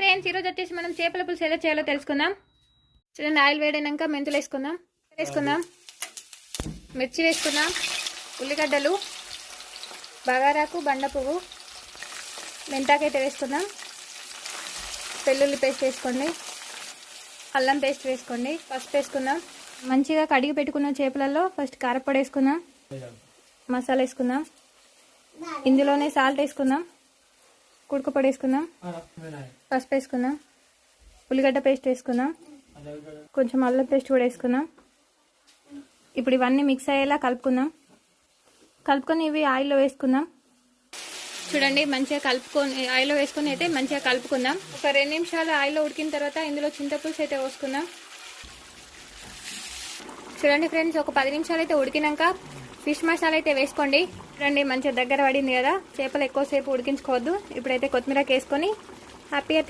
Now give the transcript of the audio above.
Friends ఈరోజు వచ్చేసి మనం చేపల పులుసు ఎలా చేయాలో తెలుసుకుందాం. చూడండి, ఆయిల్ వేడినాక మెంతులు వేసుకుందాం, మిర్చి వేసుకుందాం, ఉల్లిగడ్డలు, బగారాకు, బండ పువ్వు, మెంతాకైతే వేసుకుందాం, వెల్లుల్లి పేస్ట్ వేసుకోండి, అల్లం పేస్ట్ వేసుకోండి, పసుపు వేసుకుందాం. మంచిగా కడిగి పెట్టుకున్న చేపలలో ఫస్ట్ కారపొడి వేసుకుందాం, మసాలా వేసుకుందాం, ఇందులోనే సాల్ట్ వేసుకుందాం, కుడకపొడి వేసుకుందాం, పసుపు వేసుకుందాం, ఉల్లిగడ్డ పేస్ట్ వేసుకుందాం, కొంచెం అల్లం పేస్ట్ కూడా వేసుకుందాం. ఇప్పుడు ఇవన్నీ మిక్స్ అయ్యేలా కలుపుకొని ఇవి ఆయిల్లో వేసుకుందాం. చూడండి, మంచిగా ఆయిల్లో వేసుకొని అయితే మంచిగా కలుపుకుందాం. ఒక 2 నిమిషాలు ఆయిల్లో ఉడికిన తర్వాత ఇందులో చింతపులుసు అయితే పోసుకుందాం. చూడండి ఫ్రెండ్స్, ఒక 10 నిమిషాలు అయితే ఉడికినాక ఫిష్ మసాలా అయితే వేసుకోండి. చూడండి, మంచిగా దగ్గర పడింది కదా. చేపలు ఎక్కువసేపు ఉడికించుకోవద్దు. ఇప్పుడైతే కొత్తిమీరకి వేసుకొని హ్యాపీగా